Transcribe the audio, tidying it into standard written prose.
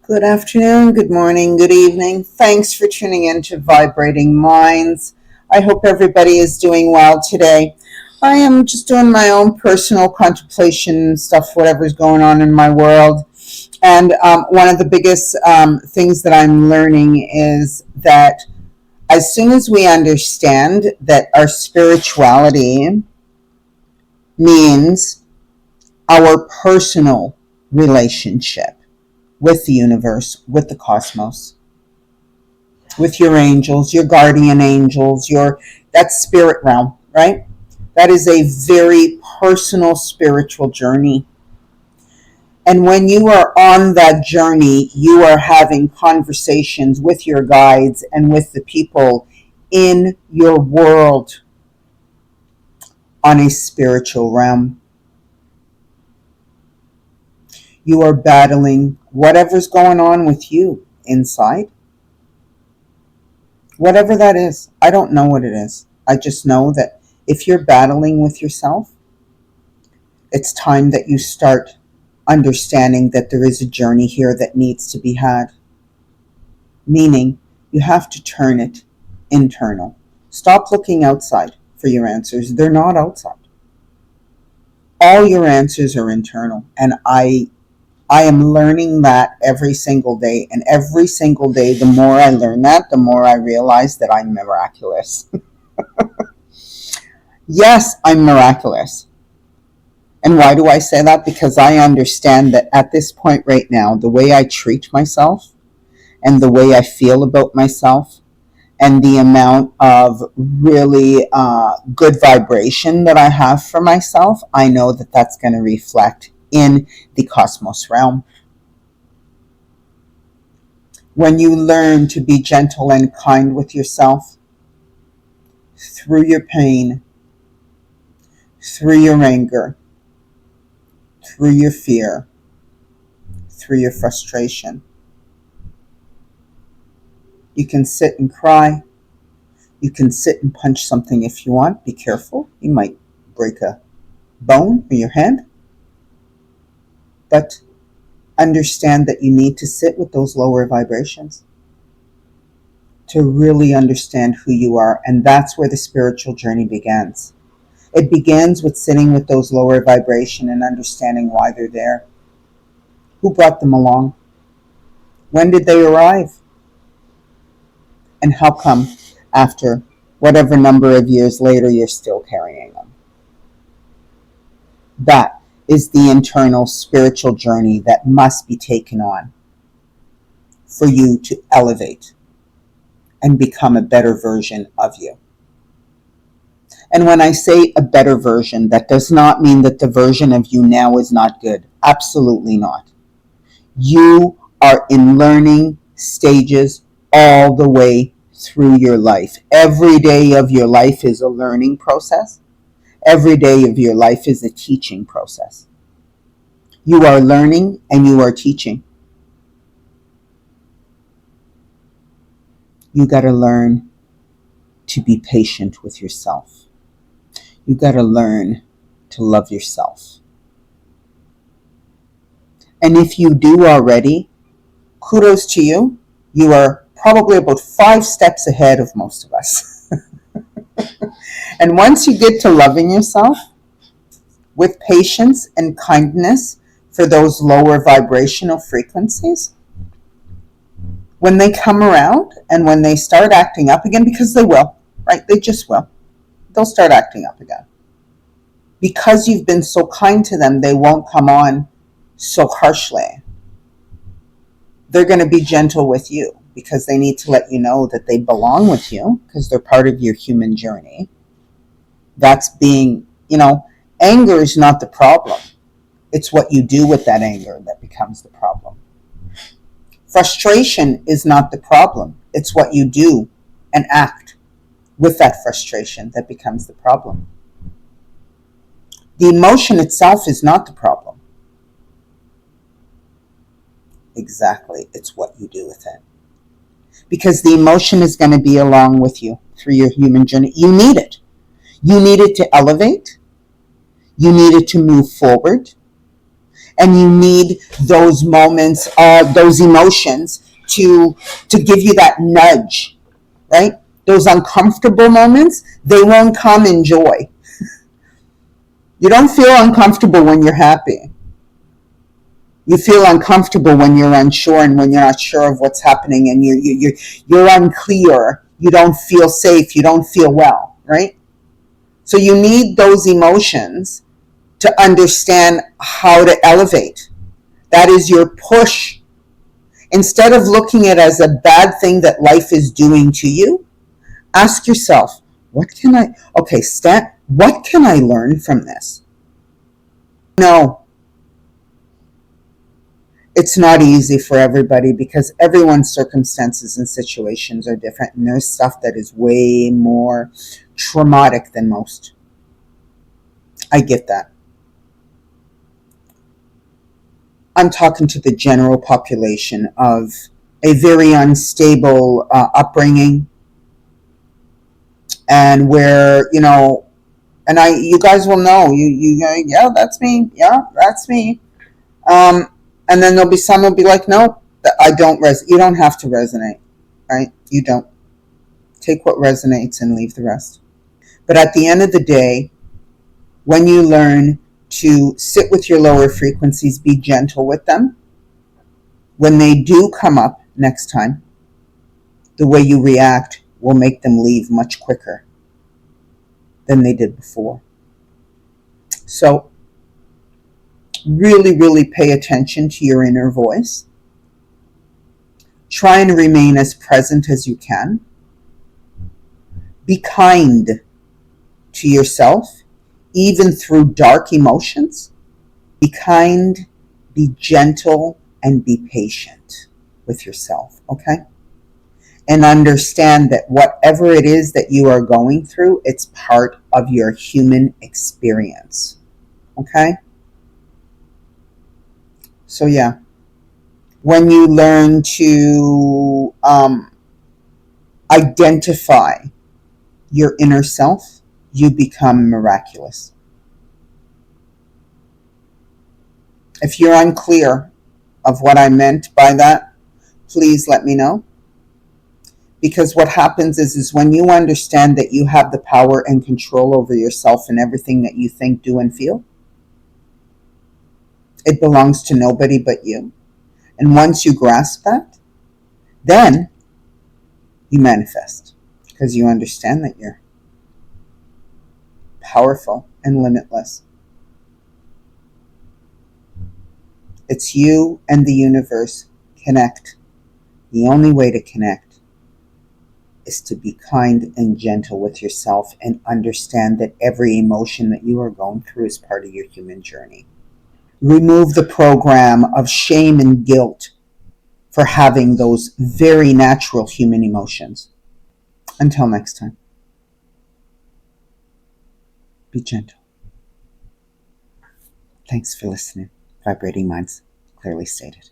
Good afternoon, good morning, good evening. Thanks for tuning in to Vibrating Minds. I hope everybody is doing well today. I am just doing my own personal contemplation stuff, whatever's going on in my world. And one of the biggest things that I'm learning is that as soon as we understand that our spirituality means our personal relationship with the universe, with the cosmos, with your angels, your guardian angels, that spirit realm, right? That is a very personal spiritual journey. And when you are on that journey, you are having conversations with your guides and with the people in your world on a spiritual realm. You are battling whatever's going on with you inside. Whatever that is, I don't know what it is. I just know that if you're battling with yourself, it's time that you start understanding that there is a journey here that needs to be had. Meaning, you have to turn it internal. Stop looking outside for your answers. They're not outside. All your answers are internal. And I am learning that every single day. And every single day, the more I learn that, the more I realize that I'm miraculous. Yes, I'm miraculous. And why do I say that? Because I understand that at this point right now, the way I treat myself and the way I feel about myself and the amount of really good vibration that I have for myself, I know that that's going to reflect in the cosmos realm. When you learn to be gentle and kind with yourself through your pain, through your anger, through your fear, through your frustration, you can sit and cry. You can sit and punch something if you want. Be careful. You might break a bone or your hand. But understand that you need to sit with those lower vibrations to really understand who you are. And that's where the spiritual journey begins. It begins with sitting with those lower vibration and understanding why they're there. Who brought them along? When did they arrive? And how come after whatever number of years later you're still carrying them? That is the internal spiritual journey that must be taken on for you to elevate and become a better version of you. And when I say a better version, that does not mean that the version of you now is not good. Absolutely not. You are in learning stages all the way through your life. Every day of your life is a learning process. Every day of your life is a teaching process. You are learning and you are teaching. You got to learn to be patient with yourself. You got to learn to love yourself. And if you do already, kudos to you. You are probably about 5 steps ahead of most of us. And once you get to loving yourself with patience and kindness for those lower vibrational frequencies, when they come around and when they start acting up again, because they will, right? They just will. They'll start acting up again. Because you've been so kind to them, they won't come on so harshly. They're going to be gentle with you because they need to let you know that they belong with you because they're part of your human journey. That's being, anger is not the problem. It's what you do with that anger that becomes the problem. Frustration is not the problem. It's what you do and act with that frustration that becomes the problem. The emotion itself is not the problem. Exactly. It's what you do with it. Because the emotion is going to be along with you through your human journey. You need it. You need it to elevate. You need it to move forward. And you need those moments, those emotions to give you that nudge, right? Those uncomfortable moments, they won't come in joy. You don't feel uncomfortable when you're happy. You feel uncomfortable when you're unsure and when you're not sure of what's happening and you're unclear. You don't feel safe. You don't feel well, right? So you need those emotions to understand how to elevate. That is your push. Instead of looking at it as a bad thing that life is doing to you, ask yourself, what can I learn from this? No, it's not easy for everybody because everyone's circumstances and situations are different, and there's stuff that is way more traumatic than most. I get that. I'm talking to the general population of a very unstable upbringing, and where, and you guys will know, yeah, that's me, yeah, that's me. And then there'll be some who'll be like, no, you don't have to resonate, right? You don't. Take what resonates and leave the rest. But at the end of the day, when you learn to sit with your lower frequencies, be gentle with them, when they do come up next time, the way you react will make them leave much quicker than they did before. So really, really pay attention to your inner voice. Try and remain as present as you can. Be kind to yourself, even through dark emotions. Be kind, be gentle, and be patient with yourself, okay? And understand that whatever it is that you are going through, it's part of your human experience, okay? So yeah, when you learn to identify your inner self, you become miraculous. If you're unclear of what I meant by that, please let me know. Because what happens is when you understand that you have the power and control over yourself and everything that you think, do, and feel, it belongs to nobody but you. And once you grasp that, then you manifest, because you understand that you're powerful and limitless. It's you and the universe. Connect. The only way to connect is to be kind and gentle with yourself and understand that every emotion that you are going through is part of your human journey. Remove the program of shame and guilt for having those very natural human emotions. Until next time, be gentle. Thanks for listening. Vibrating Minds, clearly stated.